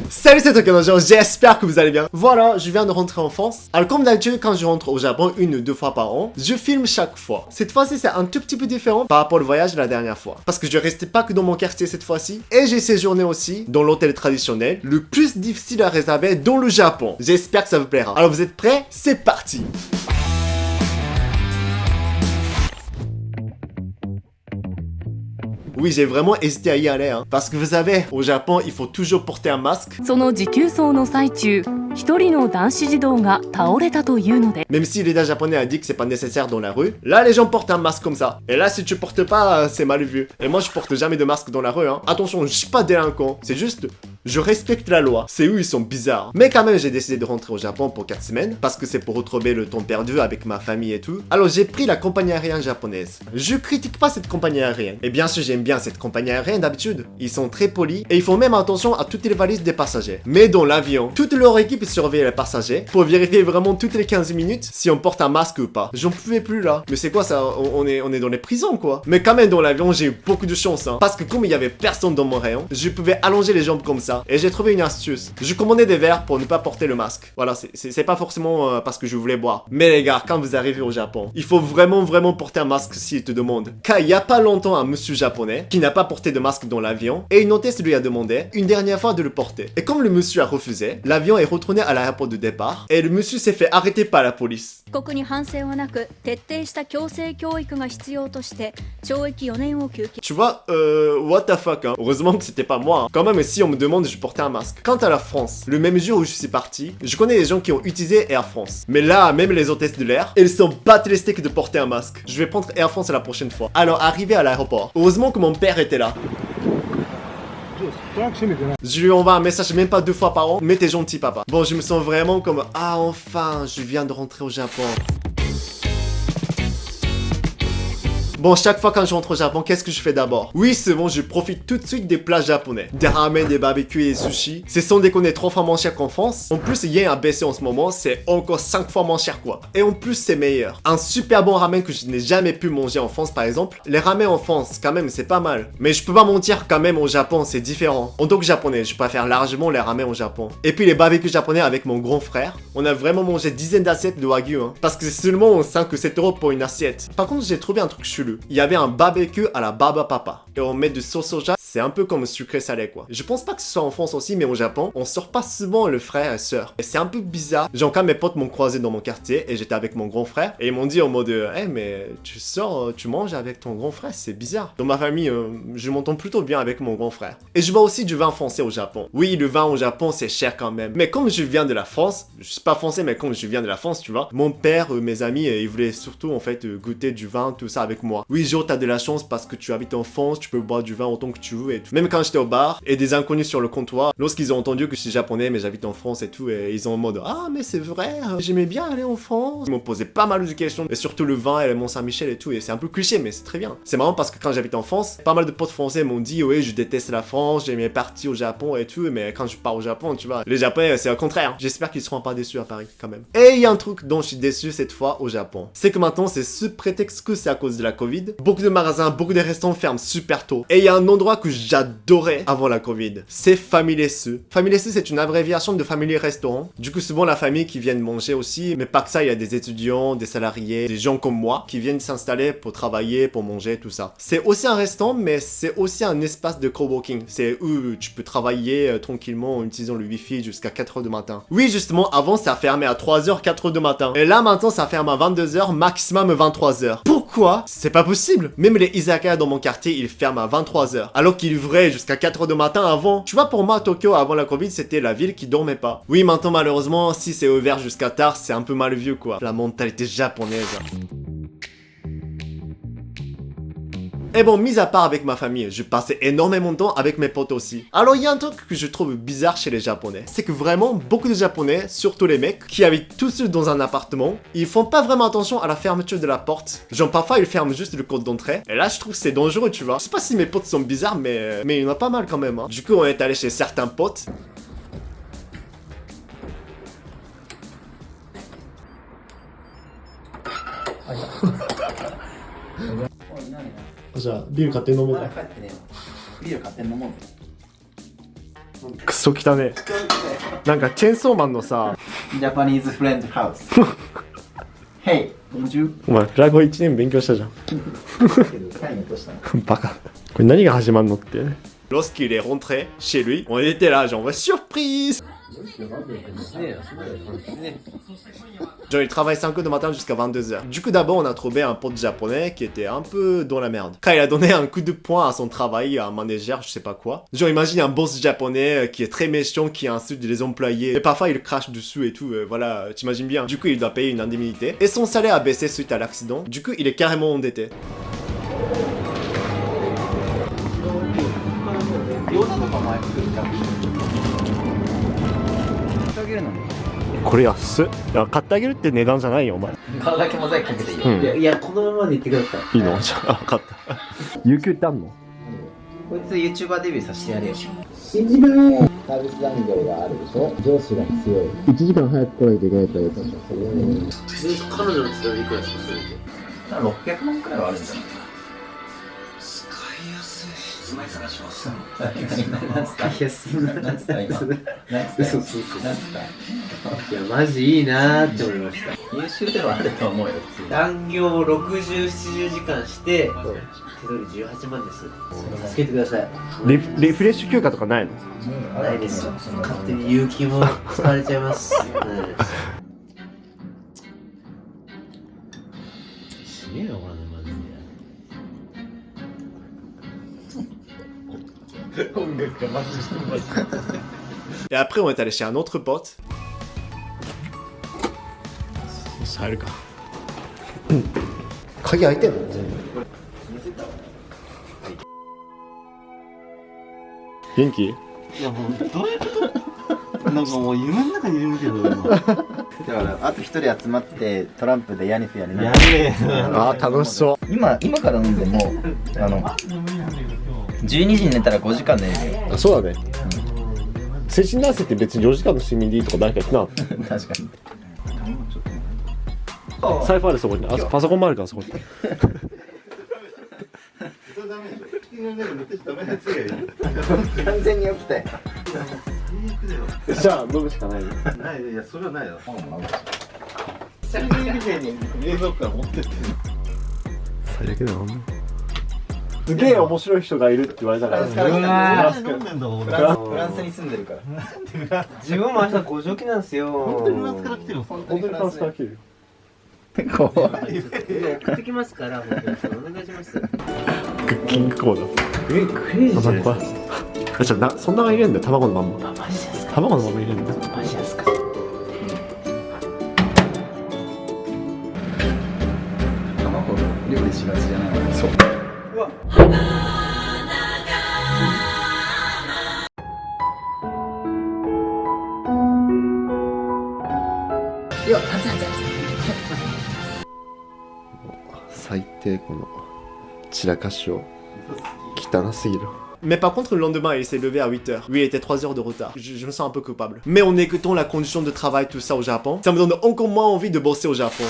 Salut, c'est Tokyo, j'espère que vous allez bien. Voilà, je viens de rentrer en France. Alors comme d'habitude, quand je rentre au Japon 1 ou 2 fois par an, je filme chaque fois. Cette fois-ci, c'est un tout petit peu différent par rapport au voyage de la dernière fois. Parce que je restais pas que dans mon quartier cette fois-ci, et j'ai séjourné aussi dans l'hôtel traditionnel, le plus difficile à réserver dans le Japon. J'espère que ça vous plaira. Alors vous êtes prêts? C'est parti! Oui, j'ai vraiment hésité à y aller, hein. Parce que vous savez, au Japon, il faut toujours porter un masque. その持久走の最中、一人の男子児童が倒れたというので、 Même si l'État japonais a dit que c'est pas nécessaire dans la rue, là les gens portent un masque comme ça. Et là, si tu portes pas, c'est mal vu. Et moi, je porte jamais de masque dans la rue, hein. Attention, je suis pas délinquant. C'est juste, je respecte la loi. C'est eux, ils sont bizarres. Mais quand même, j'ai décidé de rentrer au Japon pour 4 semaines, parce que c'est pour retrouver le temps perdu avec ma famille et tout. Alors, j'ai pris la compagnie aérienne japonaise. Je critique pas cette compagnie aérienne. Et bien sûr, j'aime bien cette compagnie aérienne d'habitude. Ils sont très polis et ils font même attention à toutes les valises des passagers. Mais dans l'avion, toute leur équipe surveille les passagers pour vérifier vraiment toutes les 15 minutes si on porte un masque ou pas. J'en pouvais plus là. Mais c'est quoi ça? On est dans les prisons quoi. Mais quand même dans l'avion, j'ai eu beaucoup de chance, hein. Parce que comme il y avait personne dans mon rayon, je pouvais allonger les jambes comme ça. Et j'ai trouvé une astuce. Je commandais des verres pour ne pas porter le masque. Voilà, c'est pas forcément parce que je voulais boire. Mais les gars, quand vous arrivez au Japon, il faut vraiment porter un masque s'ils te demandent. Car il y a pas longtemps un monsieur japonais qui n'a pas porté de masque dans l'avion et une hôtesse lui a demandé une dernière fois de le porter. Et comme le monsieur a refusé, l'avion est retourné à l'aéroport de départ et le monsieur s'est fait arrêter par la police. 被告に反省はなく、徹底した強制教育が必要として、懲役4年を求刑。 Tu vois, what the fuck, hein. Heureusement que c'était pas moi, hein. Quand même, si on me demande, je portais un masque. Quant à la France, le même jour où je suis parti, je connais des gens qui ont utilisé Air France. Mais là, même les hôtesses de l'air, elles sont battent les steaks de porter un masque. Je vais prendre Air France la prochaine fois. Alors, arrivé à l'aéroport, heureusement que mon père était là. Je lui envoie un message même pas 2 fois par an, mais t'es gentil papa. Bon, je me sens vraiment comme, ah enfin, je viens de rentrer au Japon. Bon, chaque fois quand je rentre au Japon, qu'est-ce que je fais d'abord? Oui, c'est bon, je profite tout de suite des plats japonais. Des ramen, des barbecues et des sushis. C'est sans déconner 3 fois moins cher qu'en France. En plus, il y a un baissé en ce moment, c'est encore 5 fois moins cher quoi. Et en plus, c'est meilleur. Un super bon ramen que je n'ai jamais pu manger en France par exemple. Les ramen en France, quand même, c'est pas mal. Mais je peux pas mentir, quand même, au Japon, c'est différent. En tant que japonais, je préfère largement les ramen au Japon. Et puis les barbecues japonais avec mon grand frère, on a vraiment mangé dizaines d'assiettes de wagyu, hein. Parce que c'est seulement 5 ou 7 € pour une assiette. Par contre, j'ai trouvé un truc chelou. Il y avait un barbecue à la barbe à papa. Et on met du sauce soja. C'est un peu comme sucré salé quoi. Je pense pas que ce soit en France aussi, mais au Japon, on sort pas souvent le frère et sœur. Et c'est un peu bizarre. Genre quand mes potes m'ont croisé dans mon quartier et j'étais avec mon grand frère. Et ils m'ont dit en mode, hey, mais tu sors, tu manges avec ton grand frère, c'est bizarre. Dans ma famille, je m'entends plutôt bien avec mon grand frère. Et je bois aussi du vin français au Japon. Oui, le vin au Japon, c'est cher quand même. Mais comme je viens de la France, je suis pas français, mais comme je viens de la France, tu vois, mon père, mes amis, ils voulaient surtout en fait goûter du vin, tout ça avec moi. Oui, genre, t'as de la chance parce que tu habites en France, tu peux boire du vin autant que tu veux et tout. Même quand j'étais au bar et des inconnus sur le comptoir, lorsqu'ils ont entendu que je suis japonais mais j'habite en France et tout, et ils ont en mode ah mais c'est vrai, j'aimais bien aller en France. Ils m'ont posé pas mal de questions et surtout le vin et le Mont-Saint-Michel et tout, et c'est un peu cliché mais c'est très bien. C'est marrant parce que quand j'habite en France, pas mal de potes français m'ont dit ouais je déteste la France, j'aimais partir au Japon et tout, mais quand je pars au Japon, tu vois, les Japonais c'est au contraire. J'espère qu'ils seront pas déçus à Paris quand même. Et il y a un truc dont je suis déçu cette fois au Japon, c'est que maintenant c'est ce prétexte que c'est à cause de la Covid. Beaucoup de magasins, beaucoup de restaurants ferment super tôt. Et il y a un endroit que j'adorais avant la Covid, c'est Familesu. Familesu c'est une abréviation de Family Restaurant. Du coup souvent la famille qui viennent manger aussi, mais pas que ça, il y a des étudiants, des salariés, des gens comme moi qui viennent s'installer pour travailler, pour manger, tout ça. C'est aussi un restaurant, mais c'est aussi un espace de coworking. C'est où tu peux travailler tranquillement en utilisant le wifi jusqu'à 4h du matin. Oui justement, avant ça fermait à 3h, 4h du matin. Et là maintenant ça ferme à 22h, maximum 23h. Pourquoi? C'est pas possible. Même les izakaya dans mon quartier, ils ferment à 23h. Alors qu'ils ouvraient jusqu'à 4h du matin avant. Tu vois, pour moi, Tokyo, avant la Covid, c'était la ville qui dormait pas. Oui, maintenant, malheureusement, si c'est ouvert jusqu'à tard, c'est un peu mal vu, quoi. La mentalité japonaise. Et bon, mis à part avec ma famille, je passais énormément de temps avec mes potes aussi. Alors il y a un truc que je trouve bizarre chez les Japonais, c'est que vraiment beaucoup de Japonais, surtout les mecs, qui habitent tous seuls dans un appartement, ils font pas vraiment attention à la fermeture de la porte. Genre parfois ils ferment juste le code d'entrée, et là je trouve que c'est dangereux, tu vois. Je sais pas si mes potes sont bizarres, mais il y en a pas mal quand même, hein. Du coup on est allé chez certains potes. クソ汚ね。なんかチェーンソーマンのさ、Japanese friend house. Hey, bonjour. お前フラゴ1年勉強したじゃん。バカ。これ何が始まるのって。Lorsqu'il est rentré chez lui, on était là, genre surprise. Genre il travaille 5 heures du matin jusqu'à 22h. Du coup d'abord on a trouvé un pote japonais qui était un peu dans la merde. Quand il a donné un coup de poing à son travail, à un manager, je sais pas quoi. Genre imagine un boss japonais qui est très méchant, qui insulte les employés. Et parfois il crache dessus et tout, voilà, t'imagines bien. Du coup il doit payer une indemnité. Et son salaire a baissé suite à l'accident. Du coup il est carrément endetté. これ安っ。いや買ってあげるって値段じゃないよお前。顔だけモザイクかけていいよ。いや、このままで言ってください。いいのじゃあ分かった。有給ってあんの？こいつ YouTuber デビューさせてやれよ。信じない。サービス残業があるでしょ。上司が強い。1時間早く来ないといけないから言ったんだ。彼女の必要いくらですかそれで。600万くらいはあるんじゃないかな。使いやすい。住まい探します。なんすか？いや、なんすか今。嘘。なんすか？いや、マジいいなーって思いました。優秀ではあると思うよ。残業60、70時間して、手取り18万です。助けてください。リフレッシュ休暇とかないの？ないですよ。勝手に有給も使われちゃいます。すげえよ、これマジで。Et après, on est allé chez un autre pote. Ça a le cas. 鍵開いてんの？元気？いやもうどういうことなんかもう夢の中にいるけどだからあと一人集まってトランプでヤニスやりな。やれあー楽しそう。今から飲んでも12時に寝たら5時間寝るよ。あ、そうだね。成人男性って別に4時間の睡眠でいいとか誰か言ってな。確かに。財布あるそこに。あ、パソコンもあるからそこに。完全に起きたよ。じゃあ飲むしかないよ。ないいやそれはないよ。最悪だよ。すげえ面白い人がいるって言われたから。フランスに住んでるから。自分も明日ご上気なんですよ。本当にフランスから来てる。本当にフランスから来てるよ。怖い。送ってきますから、本当にお願いします。クッキングコード。クレイジーじゃないですか。じゃあそんなが入れるんだよ、卵のまんま。マジですか。卵のまま入れるんだよ。マジですか。卵料理しがちじゃないの。そう。最低この散らかしを汚すぎる。Mais par contre, le lendemain, il s'est levé à 8h. Lui, il était 3 heures de retard. Je me sens un peu coupable. Mais en écoutant la condition de travail, tout ça au Japon, ça me donne encore moins envie de bosser au Japon.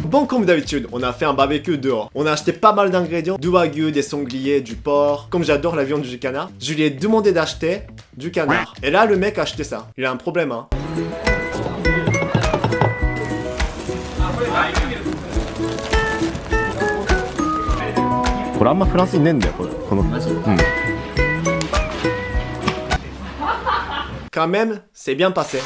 Bon, comme d'habitude, on a fait un barbecue dehors. On a acheté pas mal d'ingrédients, du wagyu, des sangliers, du porc. Comme j'adore la viande du canard, je lui ai demandé d'acheter du canard. Et là, le mec a acheté ça. Il a un problème, hein. これあんまフランスにねえんだよこれ。このQuand même, c'est bien passé.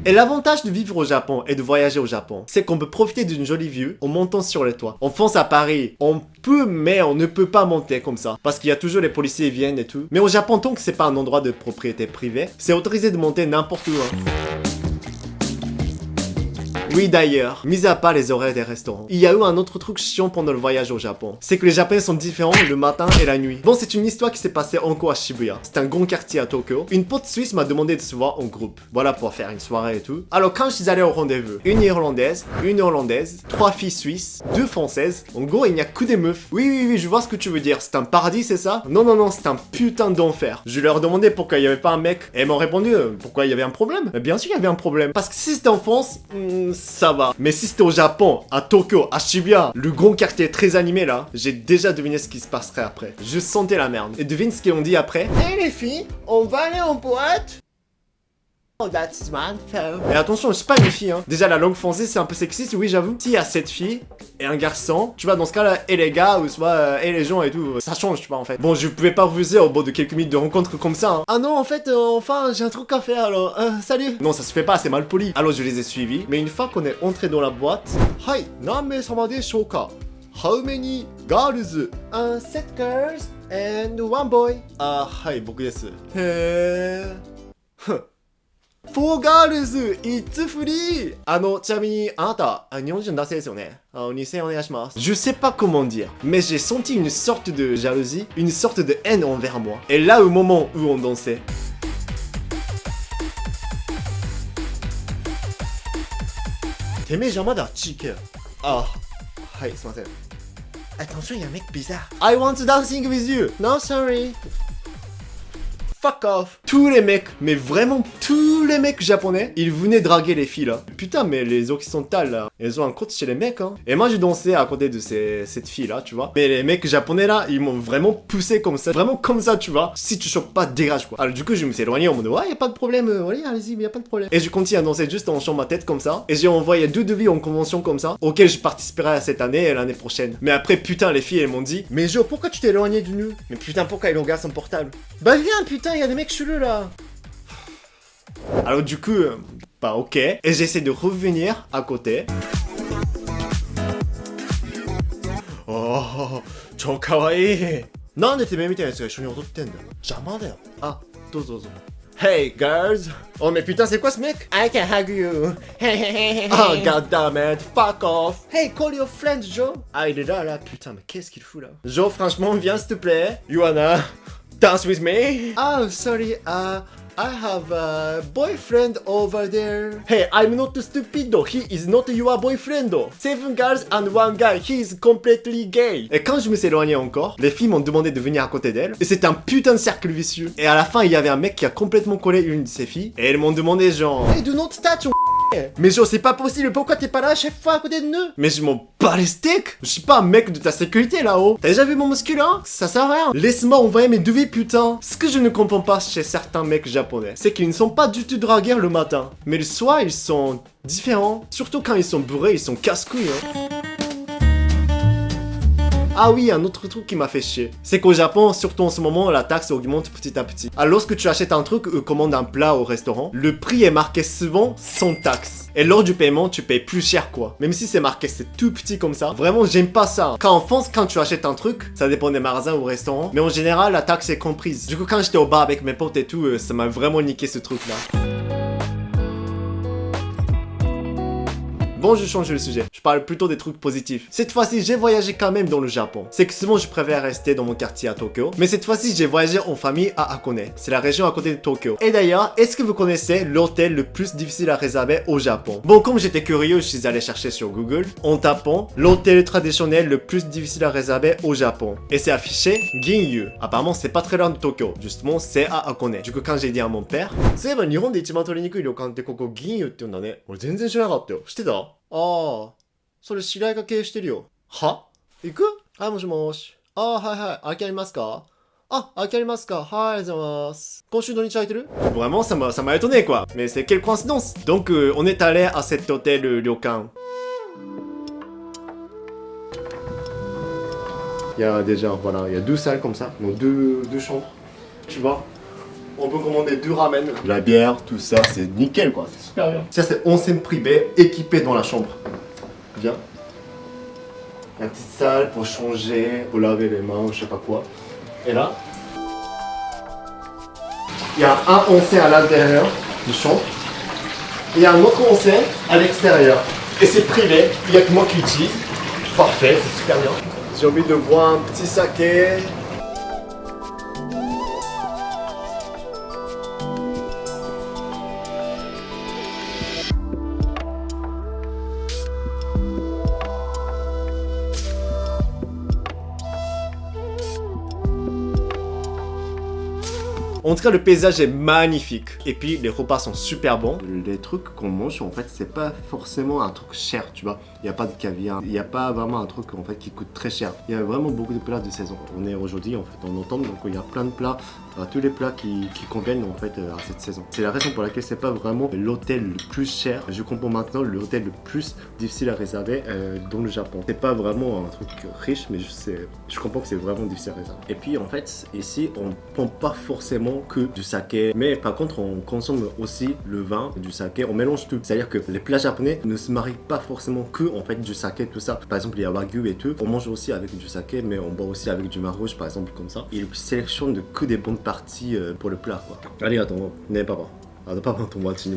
Et l'avantage de vivre au Japon et de voyager au Japon, c'est qu'on peut profiter d'une jolie vue en montant sur les toits. En France, à Paris, on peut, mais on ne peut pas monter comme ça. Parce qu'il y a toujours les policiers qui viennent et tout. Mais au Japon, tant que c'est pas un endroit de propriété privée, c'est autorisé de monter n'importe où. Hein. Oui d'ailleurs, mis à part les horaires des restaurants, il y a eu un autre truc chiant pendant le voyage au Japon. C'est que les Japonais sont différents le matin et la nuit. Bon, c'est une histoire qui s'est passée encore à Shibuya. C'est un grand quartier à Tokyo. Une pote suisse m'a demandé de se voir en groupe. Voilà, pour faire une soirée et tout. Alors quand je suis allé au rendez-vous, une irlandaise, une hollandaise, 3 filles suisses, 2 françaises. En gros, il n'y a que des meufs. Oui, je vois ce que tu veux dire. C'est un paradis, c'est ça? Non, c'est un putain d'enfer. Je leur demandais pourquoi il n'y avait pas un mec. Et elles m'ont répondu pourquoi il y avait un problème. Mais bien sûr, il y avait un problème. Parce que si c'était en France, ça va. Mais si c'était au Japon, à Tokyo, à Shibuya, le grand quartier très animé là, j'ai déjà deviné ce qui se passerait après. Je sentais la merde. Et devine ce qu'ils ont dit après. Hey les filles, on va aller en boîte? Oh, that's one femme. Et attention, je suis pas une fille, hein. Déjà, la langue française, c'est un peu sexiste, oui, j'avoue. S'il y a 7 filles et un garçon, tu vois, dans ce cas-là, et les gars, ou soit, et les gens et tout, ça change, tu vois, en fait. Bon, je pouvais pas refuser au bout de quelques minutes de rencontre comme ça, hein. Ah non, en fait, enfin, j'ai un truc à faire, alors, salut. Non, ça se fait pas, c'est mal poli. Alors, je les ai suivis. Mais une fois qu'on est entré dans la boîte, Hi, name sama de shouka? How many girls? 7 girls and 1 boy. Ah, hi, 僕です。へー。4 girls, it's free! ちなみに、あなた、日本人の男性ですよね。2000円お願いします。Je sais pas comment dire, mais j'ai senti une sorte de jalousie, une sorte de haine envers moi. Et là, au moment où on dansait, Teme Jamada Chike. Ah, hi, すいません。Attention, il y a un mec bizarre. I want to dancing with you. No, sorry. Fuck off. Tous les mecs, mais vraiment tous les mecs japonais, ils venaient draguer les filles là. Putain, mais les occidentales là, elles ont un compte chez les mecs, hein. Et moi, je dansais à côté de cette fille là, tu vois. Mais les mecs japonais là, ils m'ont vraiment poussé comme ça. Vraiment comme ça, tu vois. Si tu chopes pas, dégage quoi. Alors du coup, je me suis éloigné en mode, ouais, y a pas de problème. Ouais, allez-y, mais y a pas de problème. Et je continue à danser juste en hochant ma tête comme ça. Et j'ai envoyé 2 devis en convention comme ça, auxquels je participerai cette année et l'année prochaine. Mais après, putain, les filles, elles m'ont dit, mais Jo, pourquoi tu t'es éloigné du nous? Mais putain, pourquoi il regarde son portable? Bah viens, putain, y a des mecs chelous là. Alors du coup, bah ok. Et j'essaie de revenir à côté. Oh, 超かわいい。なんでてめえみたいなやつが一緒に踊ってんだよ。邪魔だよ。あ、どうぞどうぞ。Hey girls! Oh mais putain, c'est quoi ce mec? I can hug you! Oh god damn it! Fuck off! Hey, call your friend Joe! Ah, il est là, putain, mais qu'est-ce qu'il fout là? Joe, franchement, viens s'il te plaît! You wanna dance with me? Oh, sorry, I have a boyfriend over there. Hey, I'm not stupid though. He is not your boyfriend though. 7 girls and 1 guy. He is completely gay. Et quand je me suis éloigné encore, les filles m'ont demandé de venir à côté d'elles. Et c'était un putain de cercle vicieux. Et à la fin, il y avait un mec qui a complètement collé une de ces filles. Et elles m'ont demandé genre, hey, do not touch your mais genre c'est pas possible, pourquoi t'es pas là à chaque fois à côté de nous? Mais je m'en bats les steaks. Je suis pas un mec de ta sécurité là-haut. T'as déjà vu mon muscle hein? Ça sert à rien. Laisse-moi envoyer mes devis putain. Ce que je ne comprends pas chez certains mecs japonais, c'est qu'ils ne sont pas du tout dragueurs le matin. Mais le soir ils sont différents. Surtout quand ils sont bourrés, ils sont casse-couilles hein. Ah oui, un autre truc qui m'a fait chier, c'est qu'au Japon, surtout en ce moment, la taxe augmente petit à petit. Alors lorsque tu achètes un truc ou commandes un plat au restaurant, le prix est marqué souvent sans taxe. Et lors du paiement, tu payes plus cher quoi. Même si c'est marqué, c'est tout petit comme ça. Vraiment, j'aime pas ça. Quand en France, quand tu achètes un truc, ça dépend des magasins ou restaurants. Mais en général, la taxe est comprise. Du coup, quand j'étais au bar avec mes potes et tout, ça m'a vraiment niqué ce truc là. Bon, je change le sujet. Je parle plutôt des trucs positifs. Cette fois-ci, j'ai voyagé quand même dans le Japon. C'est que souvent, je préfère rester dans mon quartier à Tokyo. Mais cette fois-ci, j'ai voyagé en famille à Hakone. C'est la région à côté de Tokyo. Et d'ailleurs, est-ce que vous connaissez l'hôtel le plus difficile à réserver au Japon? Bon, comme j'étais curieux, je suis allé chercher sur Google en tapant l'hôtel traditionnel le plus difficile à réserver au Japon. Et c'est affiché Ginyu. Apparemment, c'est pas très loin de Tokyo. Justement, c'est à Hakone. Du coup, quand j'ai dit à mon père, そういえば日本で一番取りにくい旅館ってここ銀湯って言うんだね。俺全然知らなかったよ。知ってた？ああ、それ知り合いが経営してるよ。は？行く？はい、もしもし。ああ、はいはい。空きありますか？あ、空きありますか？はい、ありがとうございます。今週土日空いてる？Vraiment, ça m'a étonné quoi. Mais c'est quelle coïncidence. Donc, on est allé à cet hôtel ryokan. Il y a déjà, voilà, il y a 2 salles comme ça. Donc, deux chambres. Tu vois? On peut commander 2 ramen, la bière, tout ça, c'est nickel quoi, c'est super bien. Ça c'est onsen privé, équipé dans la chambre. Viens. Il y a une petite salle pour changer, pour laver les mains, je sais pas quoi. Et là, il y a un onsen à l'intérieur du chambre. Et il y a un autre onsen à l'extérieur. Et c'est privé, il n'y a que moi qui l'utilise. Parfait, c'est super bien. J'ai envie de boire un petit saké. En tout cas, le paysage est magnifique. Et puis, les repas sont super bons. Les trucs qu'on mange, en fait, c'est pas forcément un truc cher, tu vois. Il n'y a pas de caviar, il n'y a pas vraiment un truc en fait qui coûte très cher. Il y a vraiment beaucoup de plats de saison. On est aujourd'hui en fait en automne, donc il y a plein de plats, tous les plats qui conviennent en fait à cette saison. C'est la raison pour laquelle c'est pas vraiment l'hôtel le plus cher. Je comprends maintenant l'hôtel le plus difficile à réserver dans le Japon. C'est pas vraiment un truc riche, mais je comprends que c'est vraiment difficile à réserver. Et puis en fait, ici, on prend pas forcément que du saké, mais par contre, on consomme aussi le vin, du saké, on mélange tout. C'est-à-dire que les plats japonais ne se marient pas forcément que en fait du saké, tout ça. Par exemple, il y a wagyu et tout. On mange aussi avec du saké, mais on boit aussi avec du vin rouge, par exemple, comme ça. Il sélectionne que des bonnes parties pour le plat, quoi. Allez, attends, n'est pas bon. Pas ton boîte,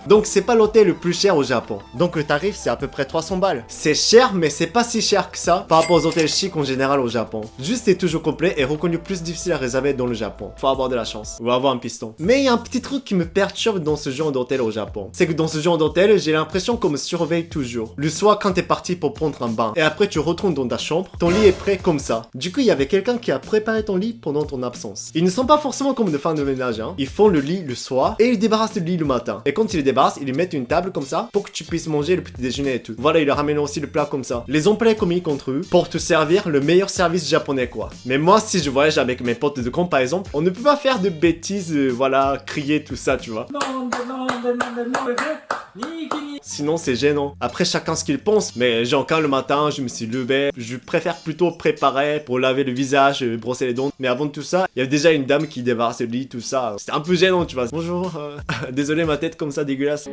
Donc c'est pas l'hôtel le plus cher au Japon. Donc le tarif c'est à peu près 300 balles. C'est cher mais c'est pas si cher que ça par rapport aux hôtels chics en général au Japon. Juste c'est toujours complet et reconnu plus difficile à réserver dans le Japon. Faut avoir de la chance ou avoir un piston. Mais il y a un petit truc qui me perturbe dans ce genre d'hôtel au Japon. C'est que dans ce genre d'hôtel j'ai l'impression qu'on me surveille toujours. Le soir quand t'es parti pour prendre un bain et après tu retournes dans ta chambre, ton lit est prêt comme ça. Du coup il y avait quelqu'un qui a préparé ton lit pendant ton absence. Ils ne sont pas forcément comme de femmes de ménage hein. Ils font le lit le soir et ils débarrassent le lit le matin. Et quand ils ils lui mettent une table comme ça pour que tu puisses manger le petit déjeuner et tout. Voilà, ils leur ramènent aussi le plat comme ça. Les employés communiquent entre eux pour te servir le meilleur service japonais quoi. Mais moi, si je voyage avec mes potes de camp par exemple, on ne peut pas faire de bêtises, voilà, crier tout ça, tu vois. Sinon c'est gênant. Après chacun ce qu'il pense, mais genre quand le matin je me suis levé, je préfère plutôt préparer pour laver le visage, brosser les dents. Mais avant de tout ça, il y a déjà une dame qui débarrasse le lit, tout ça. C'était un peu gênant, tu vois. Bonjour, désolé ma tête comme ça dégueulasse.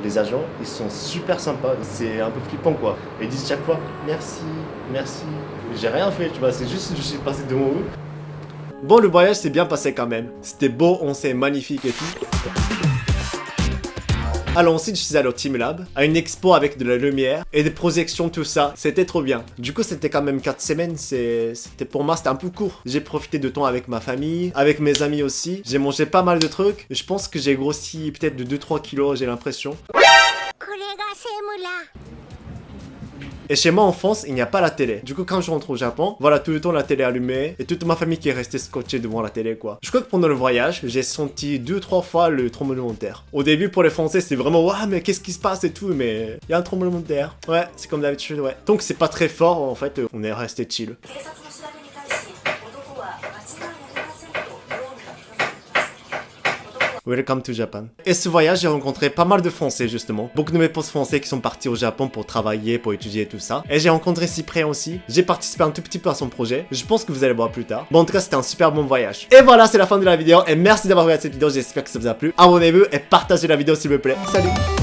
Les agents, ils sont super sympas, c'est un peu flippant quoi. Ils disent chaque fois merci, merci. J'ai rien fait, tu vois, c'est juste que je suis passé devant eux. Bon, le voyage s'est bien passé quand même. C'était beau, on s'est magnifique et tout. Alors ensuite je suis allé au Team Lab, à une expo avec de la lumière et des projections, tout ça, c'était trop bien. Du coup c'était quand même 4 semaines, c'était pour moi c'était un peu court. J'ai profité de temps avec ma famille, avec mes amis aussi, j'ai mangé pas mal de trucs. Je pense que j'ai grossi peut-être de 2-3 kilos, j'ai l'impression. Et chez moi en France, il n'y a pas la télé. Du coup, quand je rentre au Japon, voilà tout le temps la télé allumée et toute ma famille qui est restée scotchée devant la télé quoi. Je crois que pendant le voyage, j'ai senti 2-3 fois le tremblement de terre. Au début, pour les Français, c'est vraiment waouh, mais qu'est-ce qui se passe et tout, mais il y a un tremblement de terre. Ouais, c'est comme d'habitude, ouais. Donc c'est pas très fort en fait, on est resté chill. Welcome to Japan. Et ce voyage, j'ai rencontré pas mal de Français justement. Beaucoup de mes potes français qui sont partis au Japon pour travailler, pour étudier tout ça. Et j'ai rencontré Cyprien aussi. J'ai participé un tout petit peu à son projet. Je pense que vous allez voir plus tard. Bon, en tout cas, c'était un super bon voyage. Et voilà, c'est la fin de la vidéo. Et merci d'avoir regardé cette vidéo. J'espère que ça vous a plu. Abonnez-vous et partagez la vidéo s'il vous plaît. Salut!